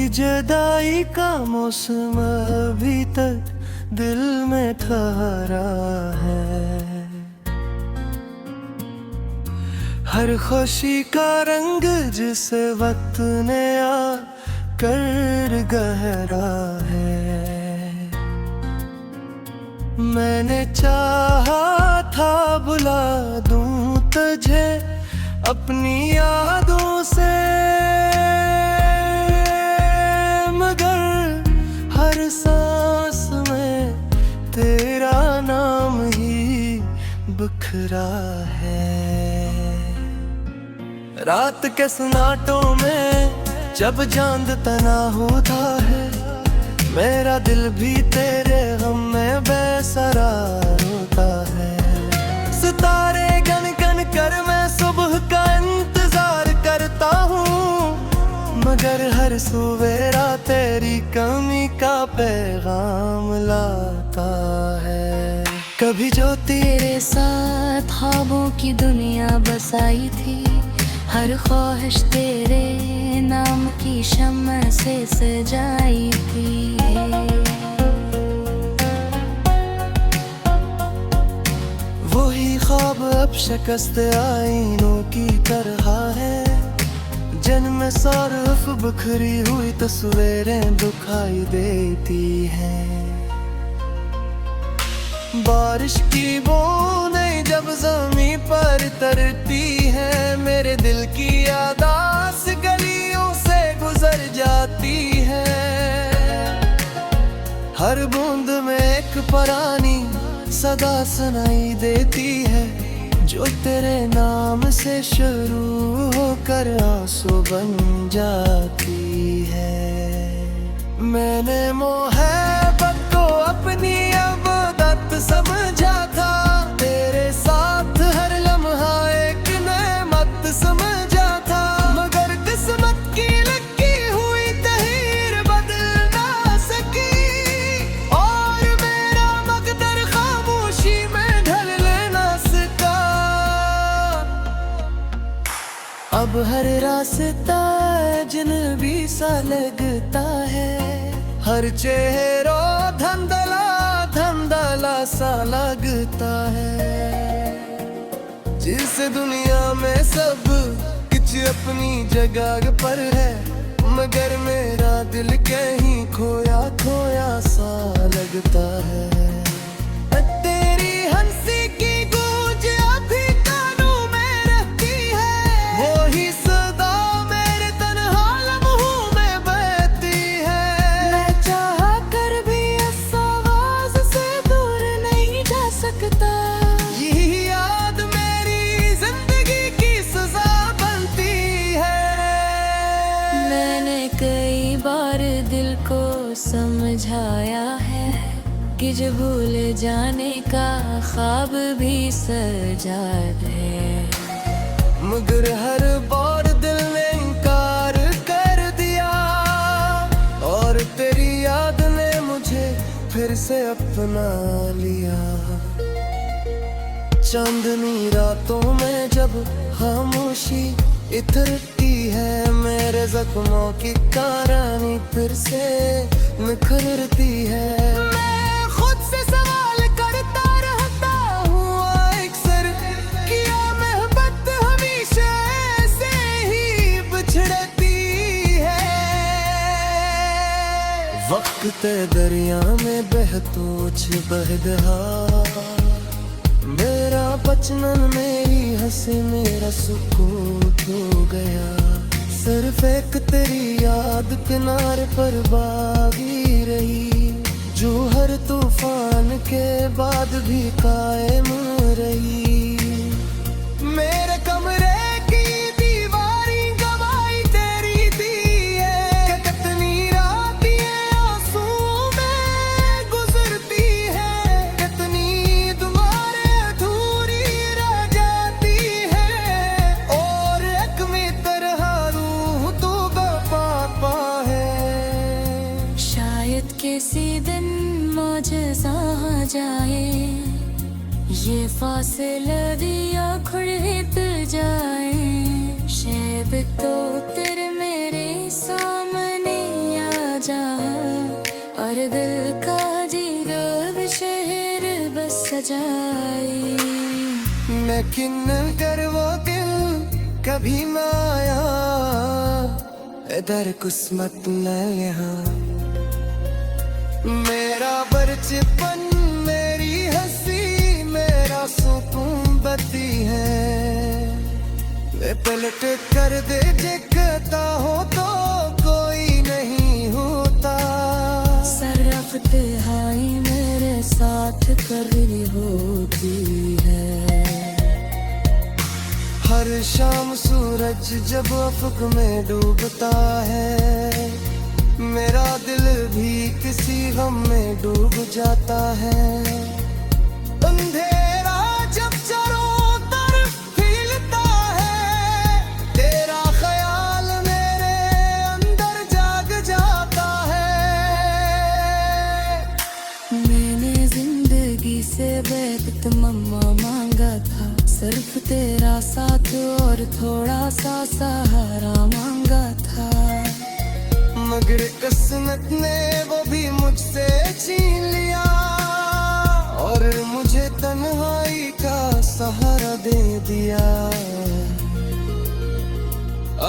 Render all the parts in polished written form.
जुदाई का मौसम अभी तक दिल में ठहरा है। हर खुशी का रंग जिस वक्त ने आ कर गहरा है। मैंने चाहा था बुला दूं तुझे अपनी यादों से, मगर हर सांस में तेरा नाम ही बिखरा है। रात के सन्नाटों में जब चांद तना होता है, मेरा दिल भी तेरे गम में बेसरार होता है। सितारे गन गन कर मैं सुबह का इंतजार करता हूँ, मगर हर सवेरा तेरी कमी का पैगाम लाता है। कभी जो तेरे साथ ख्वाबों की दुनिया बसाई थी, हर ख्वाहिश तेरे नाम की शम्मा से सजाई थी। वही ख्वाब अब शिकस्त आईनों की तरह है, जिनमें सरफ बिखरी हुई तस्वीरें दिखाई देती हैं। बारिश की बूंदें जब ज़मीं पर तरती है, मेरे दिल की यादास गलियों से गुजर जाती है। हर बूंद में एक पुरानी सदा सुनाई देती है, जो तेरे नाम से शुरू होकर आंसू बन जाती है। मैंने मोहब्बत को अपनी अबदत समझा था, तेरे साथ हर लम्हा एक नेमत समझा था, मगर किस्मत की लगी हुई तहीर बदल ना सकी, और मेरा मकदर खामोशी में ढल लेना सका। अब हर रास्ता अजनबी सा लगता है, हर चेहरा धंधला धंधला सा लगता है। जिस दुनिया में सब कुछ अपनी जगह पर है, मगर मेरा दिल कहीं खोया खोया सा लगता है। तेरी हंसी की गूंज अभी कानों में रहती है, वो ही सदा मेरे तन्हा लम्हों में बहती है। मैं चाहा कर भी इस आवाज से दूर नहीं जा सकता, यही याद मेरी जिंदगी की सजा बनती है। मैंने कई बार दिल को समझाया है कि जो भूल जाने का ख्वाब भी सजा है, मगर हर बार दिल ने इनकार कर दिया, और तेरी याद ने मुझे फिर से अपना लिया। चांदनी रातों में जब खामोशी इतरती है, मेरे जख्मों की कहानी फिर से निखरती है। मैं खुद से सवाल करता रहता हूँ अक्सर, क्या मोहब्बत हमेशा ऐसे ही बिछड़ती है। वक्त दरिया में बहतोच बहदहा, मेरा बचपन मेरी हंसी मेरा सुकून हो गया। सिर्फ एक तेरी याद किनारे पर बागी रही, जो हर तूफान के बाद भी कायम रही। मेरे कमरे की दीवारी गवाही तेरी दी है, कितनी रातें आंसुओं में गुजरती है, कितनी तुम्हारे अधूरी रह जाती है, और एक में तरह रूह तो बेवफा है। शायद किसी दिन मौजज़ा आ जाए, ये फासला दिया खुद जाए, शायद तो तेरे मेरे सामने चाहा और दिल का जीरो शहर बस सजाई। लेकिन कर वो दिल कभी ना आया, इधर किस्मत न यहाँ। मेरा बचपन मेरी हंसी मेरा सुकून बती है, वे पलट कर दे दिखता हो तो कोई नहीं होता। सरफ तिहाई मेरे साथ कर रही होती है। हर शाम सूरज जब अफक में डूबता है, मेरा दिल भी किसी गम में डूब जाता है। अंधेरा जब चारों तरफ फैलता है, तेरा ख्याल मेरे अंदर जाग जाता है। मैंने जिंदगी से बेवक्त मम्मा मांगा था, सिर्फ तेरा साथ और थोड़ा सा सहारा मांगा था। मगर किस्मत ने वो भी मुझसे छीन लिया और मुझे तन्हाई का सहारा दे दिया।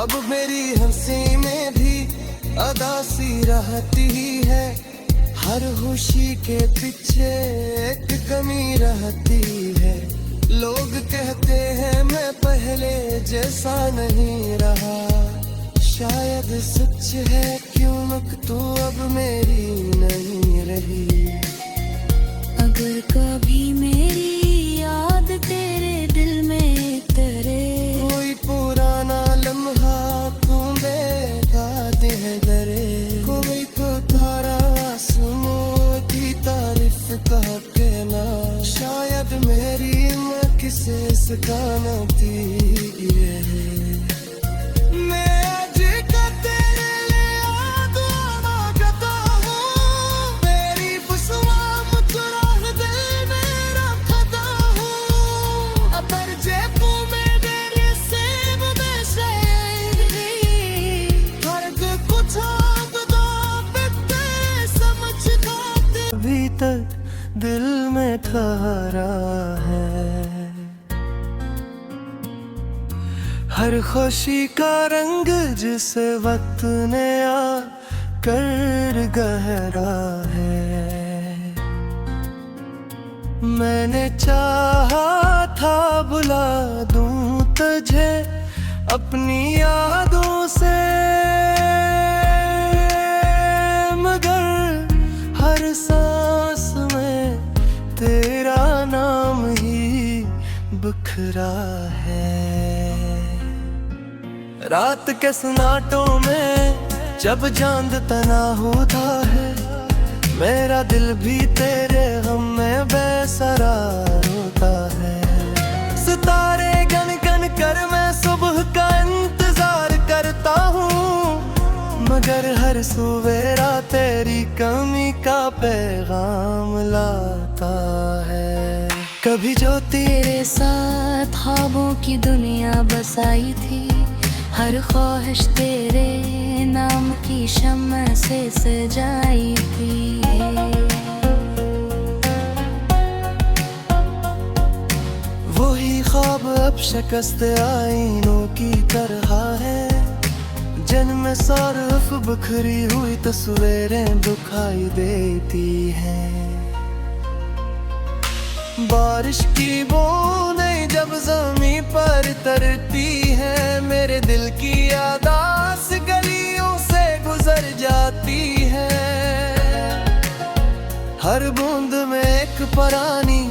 अब मेरी हंसी में भी अदासी रहती है, हर खुशी के पीछे एक कमी रहती है। लोग कहते हैं मैं पहले जैसा नहीं रहा, शायद सच है क्यों तू अब मेरी नहीं रही। अगर कभी मेरी याद तेरे दिल में तेरे कोई पुराना लम्हा तू देखा दे दरे, कोई तो तारा आसमां की तारीफ कह के ना, शायद मेरी मैं किसे सिखाना थी ये। अभी तक दिल में ठहरा है, हर खुशी का रंग जिस वक्त ने आ कर गहरा है। मैंने चाहा था बुला दूं तुझे अपनी यादों से, मगर हर सांस में तेरा नाम ही बिखरा है। रात के सन्नाटों में जब चांद तना होता है, मेरा दिल भी तेरे गम में बेसरार होता है। सितारे गन गन कर मैं सुबह का इंतजार करता हूँ, मगर हर सवेरा तेरी कमी का पैगाम लाता है। कभी जो तेरे साथ ख्वाबों की दुनिया बसाई थी, हर ख्वाहिश तेरे नाम की शम्मा से सजाई थी। वही ख्वाब अब शिकस्त आईनों की तरह है, जिनमें सरफ बिखरी हुई तस्वीरें दिखाई देती हैं। बारिश की बूंदें जब ज़मीं पर तरती है, मेरे दिल की यादास गलियों से गुजर जाती है। हर बूंद में एक पुरानी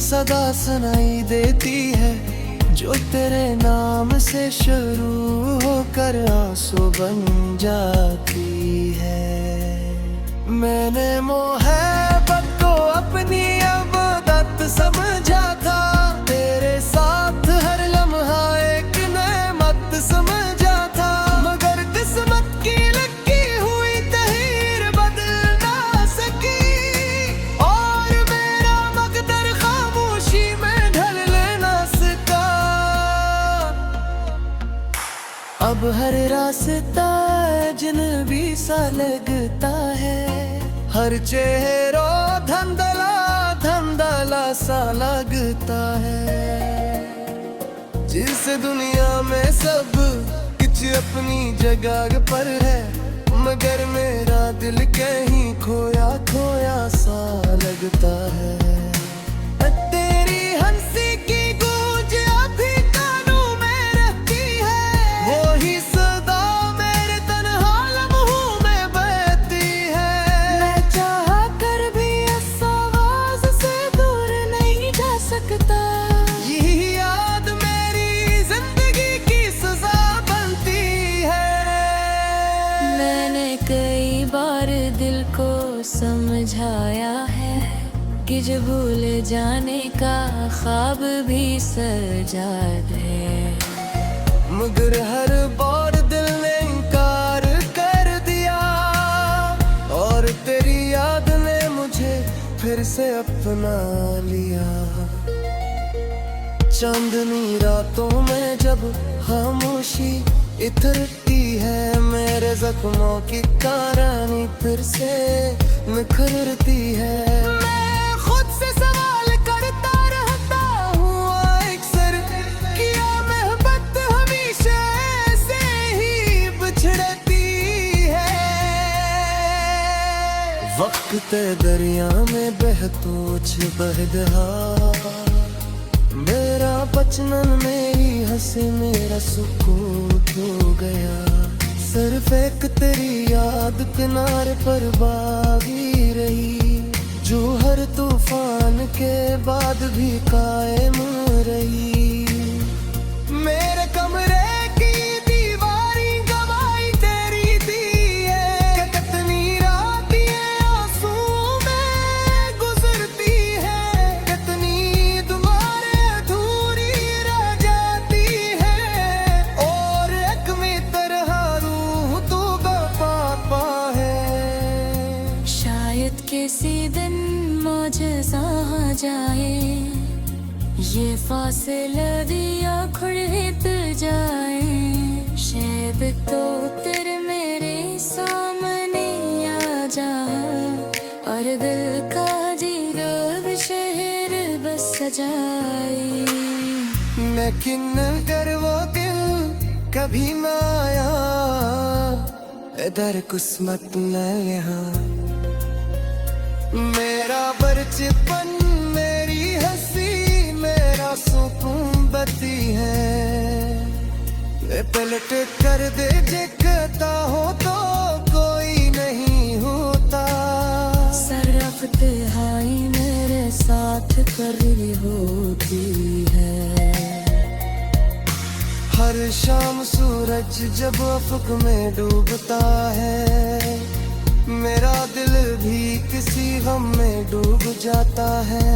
सदा सुनाई देती है, जो तेरे नाम से शुरू होकर आंसू बन जाती है। मैंने मोहब्बत को अपनी अबदत समझा था, तेरे साथ हर लम्हा एक नेमत समझा था। मगर किस्मत की लगी हुई तहीर बदल ना सकी, और मेरा मकदर खामोशी में ढल लेना सका। अब हर रास्ता अजनबी सा लगता है। हर चेहरा धंधला धंधला सा लगता है। जिस दुनिया में सब कुछ अपनी जगह पर है, मगर मेरा दिल कहीं खोया खोया सा लगता है। तेरी हंसी की गूंज अभी कानों में रहती है, वो ही सदा मेरे तन्हा लम्हों में बहती है। मैं चाह कर भी इस आवाज से दूर नहीं जा सकता। यही याद मेरी जिंदगी की सजा बनती है। मैंने कई बार दिल को समझाया है कि जो भूल जाने का ख्वाब भी सजा दे, मगर हर बार दिल ने इनकार कर दिया, और तेरी याद ने मुझे फिर से अपना लिया। चांदनी रातों में जब खामोशी इतरती है, मेरे जख्मों की कहानी फिर से निखरती है। मैं खुद से सवाल करता रहता हूँ अक्सर, क्या मोहब्बत हमेशा ऐसे ही बिछड़ती है। वक्त दरिया में बहतोच बहदहा, मेरा बचपन मेरी हंसी मेरा सुकून हो गया। सिर्फ एक तेरी याद किनारे पर बागी रही, जो हर तूफान के बाद भी कायम रही। मेरे कमरे की दीवारी गवाही तेरी दी है, कितनी रातें आंसू में गुजरती है, कितनी दुआएं अधूरी रह जाती है। और एक मित्र रूह तू पापा है। शायद किसी दिन मौजज़ा आ जाए, ये फासला दिया खुद जाए। शायद तो तेरे मेरे सामने आ जा, और दिल का जीरो शहर बस सजाए। लेकिन अगर वो दिल कभी न आया, इधर किस्मत न यहाँ। मेरा बचपन मेरी हंसी मेरा सुकून बती है। पलट कर दे दिखता हो तो कोई नहीं होता। सरफ तिहाई मेरे साथ करी होती है। हर शाम सूरज जब अफक में डूबता है, मेरा दिल भी किसी गम में डूब जाता है।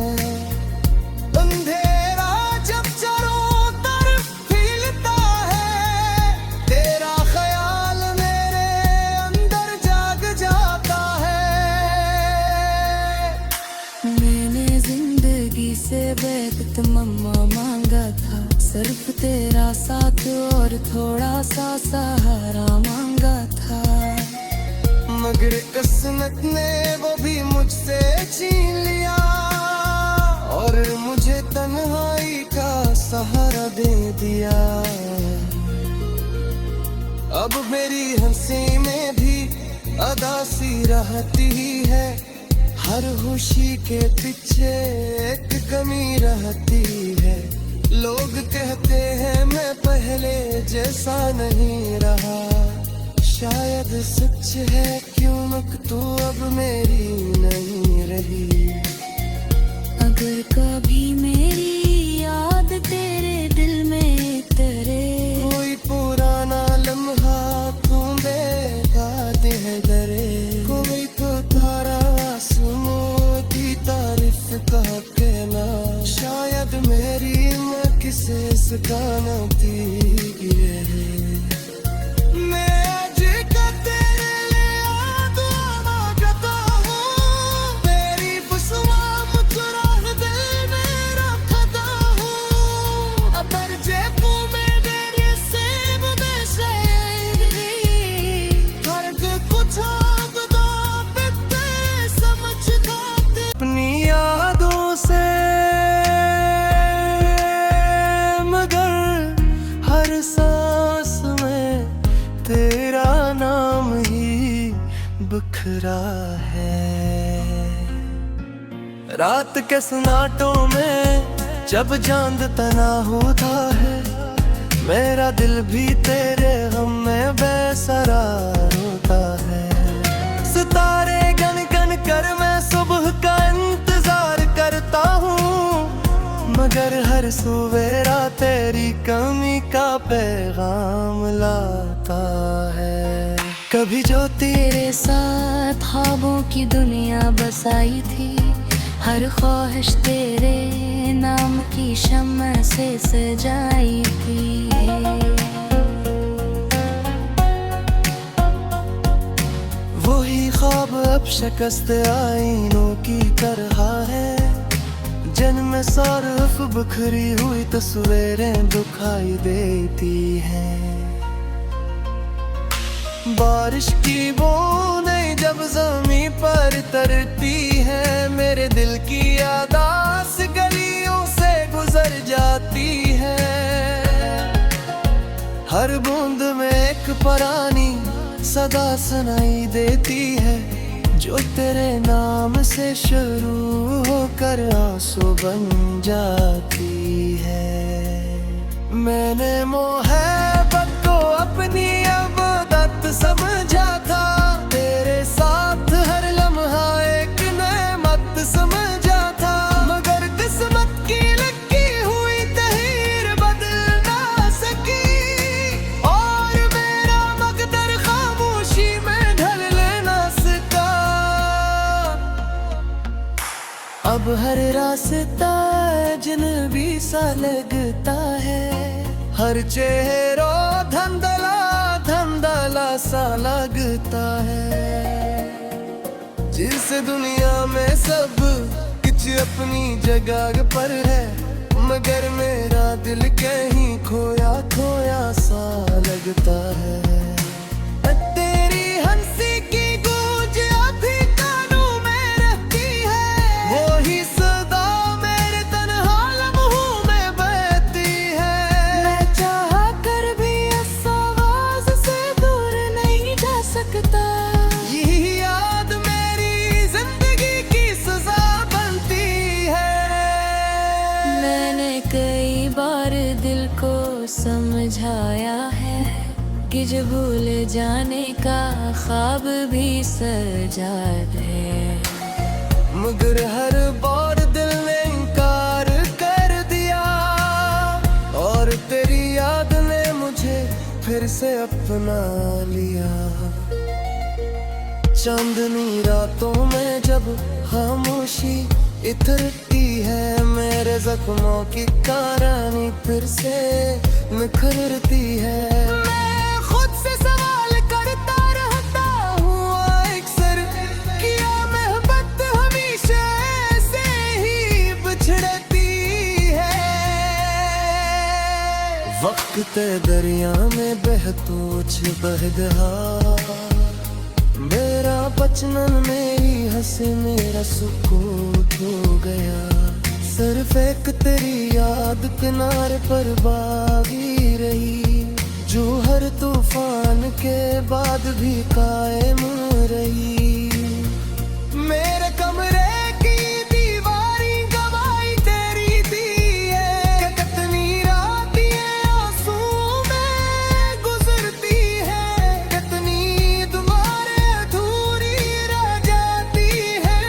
अंधेरा जब चारों तरफ फैलता है, तेरा ख्याल मेरे अंदर जाग जाता है। मैंने जिंदगी से बेवक्त मम्मा मांगा था, सिर्फ तेरा साथ और थोड़ा सा सहारा मांगा था। मगर किस्मत ने वो भी मुझसे छीन लिया, और मुझे तन्हाई का सहारा दे दिया। अब मेरी हंसी में भी अदासी रहती है, हर खुशी के पीछे एक कमी रहती है। लोग कहते हैं मैं पहले जैसा नहीं रहा, शायद सच है क्यों तू अब मेरी नहीं रही। अगर कभी मेरी याद तेरे दिल में तेरे कोई पुराना लम्हा तू देखा दे डरे, कोई तो तारा आसमां की तारीफ कह के ना, शायद मेरी मैं किसे सकाना थी। मैं आज का तेरे लिए दुआ मांगता हूँ, तेरी फुसवा मुचुरा दिल में रखता हूँ। अगर जेबों में मेरे सेब में से बिखरा है। रात के सन्नाटों में जब चांद तना होता है, मेरा दिल भी तेरे गम में बेसरार होता है। सितारे गन गन कर मैं सुबह का इंतजार करता हूँ, मगर हर सवेरा तेरी कमी का पैगाम लाता है। कभी जो तेरे साथ ख्वाबों की दुनिया बसाई थी, हर ख्वाहिश तेरे नाम की शम्मा से सजाई थी। वही ख्वाब अब शिकस्त आईनों की तरह है, जिनमें सरफ बिखरी हुई तस्वीरें दिखाई देती हैं। बारिश की बूंदें जब ज़मीं पर तरती है, मेरे दिल की यादास गलियों से गुजर जाती है। हर बूंद में एक पुरानी सदा सुनाई देती है, जो तेरे नाम से शुरू होकर आंसू बन जाती है। मैंने मोहब्बत को अपनी अबदत समझा था, तेरे साथ हर लम्हा एक नेमत समझा था, मगर किस्मत की लिखी हुई तहीर बदल ना सकी, और मेरा मकदर खामोशी में ढल लेना सका। अब हर रास्ता अजनबी सा लगता है, हर चेहरा धंधला धंधला सा लगता है। जिस दुनिया में सब कुछ अपनी जगह पर है, मगर मेरा दिल कहीं खोया खोया सा लगता है। तेरी हंसी की गूंज अभी कानों में रहती है, वही सदा मेरे तन्हा लम्हों में बहती है। मैं चाहा कर भी इस आवाज से दूर नहीं जा सकता, यही याद मेरी जिंदगी की सजा बनती है। मैंने कई बार दिल को समझाया है कि जो भूल जाने का ख्वाब भी सजा है, मगर हर बार दिल ने इनकार कर दिया, और तेरी याद ने मुझे फिर से अपना लिया। चांदनी रातों में जब खामोशी इतरती है, मेरे जख्मों की कहानी फिर से निखरती है। मैं खुद से सवाल करता रहता हूँ अक्सर, क्या मोहब्बत हमेशा ऐसे ही बिछड़ती है। वक्त दरिया में बहतूच बहदहा, मेरा बचपन मेरी हंसी मेरा सुकून हो गया। सिर्फ एक तेरी याद किनारे पर बागी रही, जो हर तूफान के बाद भी कायम रही। मेरे कमरे की दीवारी गवाही तेरी दी है, कितनी रातें आंसू में गुजरती है, कितनी तुम्हारे अधूरी रह जाती है,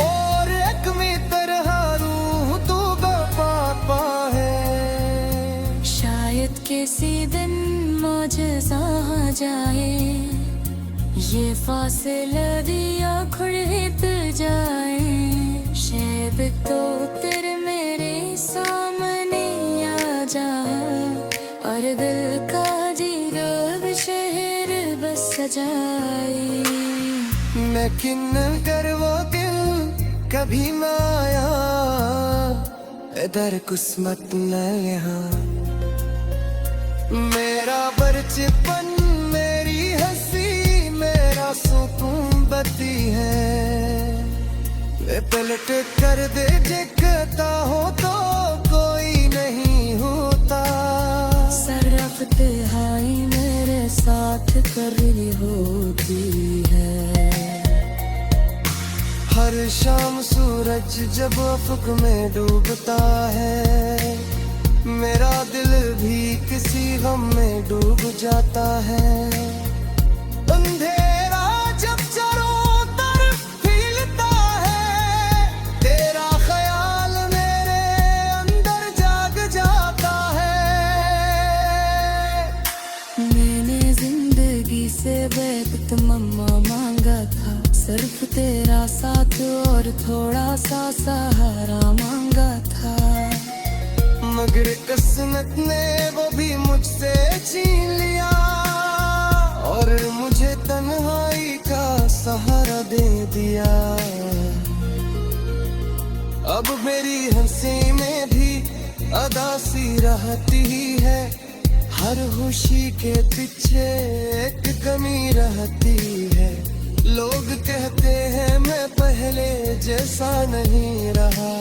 और एक में तरह रूह तू पापा है। शायद किसी दिन मौजज़ा आ जाए, ये फासला दिया खुद जाए, शायद तो तेरे मेरे सामने आ जाए, और दिल का जीरो शहर बस सजाए। लेकिन कर वो दिल कभी ना आया, इधर किस्मत न यहाँ। मेरा बचपन मेरी हंसी मेरा सुकून बती है, वे पलट कर दे दिखता हो तो कोई नहीं होता। सरफत हाई मेरे साथ कर रही होती है। हर शाम सूरज जब अफक में डूबता है, मेरा दिल भी किसी गम में डूब जाता है। अंधेरा जब चारों तरफ फैलता है, तेरा ख्याल मेरे अंदर जाग जाता है। मैंने जिंदगी से बेवक्त मम्मा मांगा था, सिर्फ तेरा साथ और थोड़ा सा सहारा मांगा था। मगर किस्मत ने वो भी मुझसे छीन लिया और मुझे तन्हाई का सहारा दे दिया। अब मेरी हंसी में भी अदासी रहती है, हर खुशी के पीछे एक कमी रहती है। लोग कहते हैं मैं पहले जैसा नहीं रहा,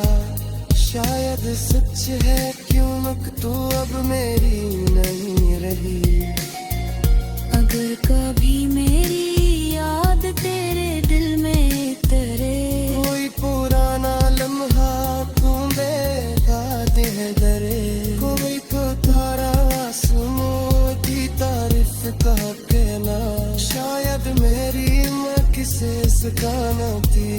शायद सच है क्यों तू अब मेरी नहीं रही। अगर कभी मेरी याद तेरे दिल में उतरे, कोई पुराना लम्हा तू बेगा दे डरे, कोई तो तारा आसमां की तारीफ कह के ना, शायद मेरी मैं किसे सकाना थी।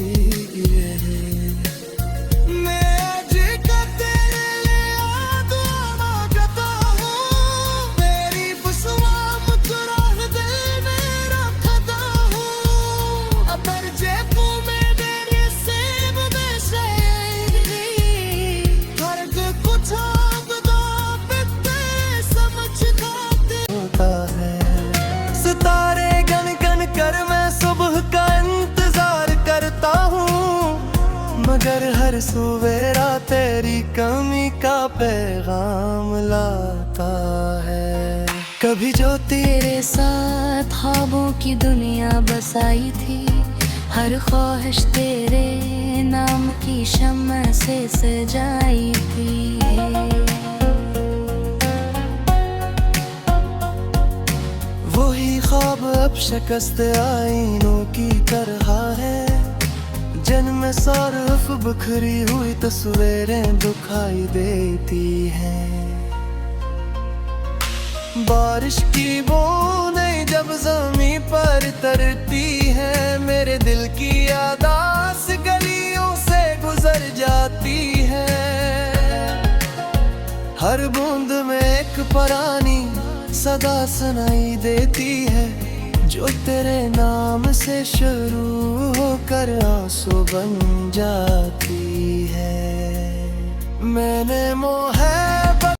सितारे गन गन कर मैं सुबह का इंतजार करता हूँ, मगर हर सवेरा तेरी कमी का पैगाम लाता है। कभी जो तेरे साथ ख्वाबों की दुनिया बसाई थी, हर ख्वाहिश तेरे नाम की शम्मा से सजाई थी। वही ख्वाब अब शिकस्त आईनों की तरह है, जन्म सारफ बिखरी हुई तस्वीरें दिखाई देती हैं। बारिश की बूंदें जब ज़मीं पर तरती है, मेरे दिल की यादास गलियों से गुजर जाती है। हर बूंद में एक पुरानी सदा सुनाई देती है, जो तेरे नाम से शुरू होकर आंसू बन जाती है। मैंने मोहब्बत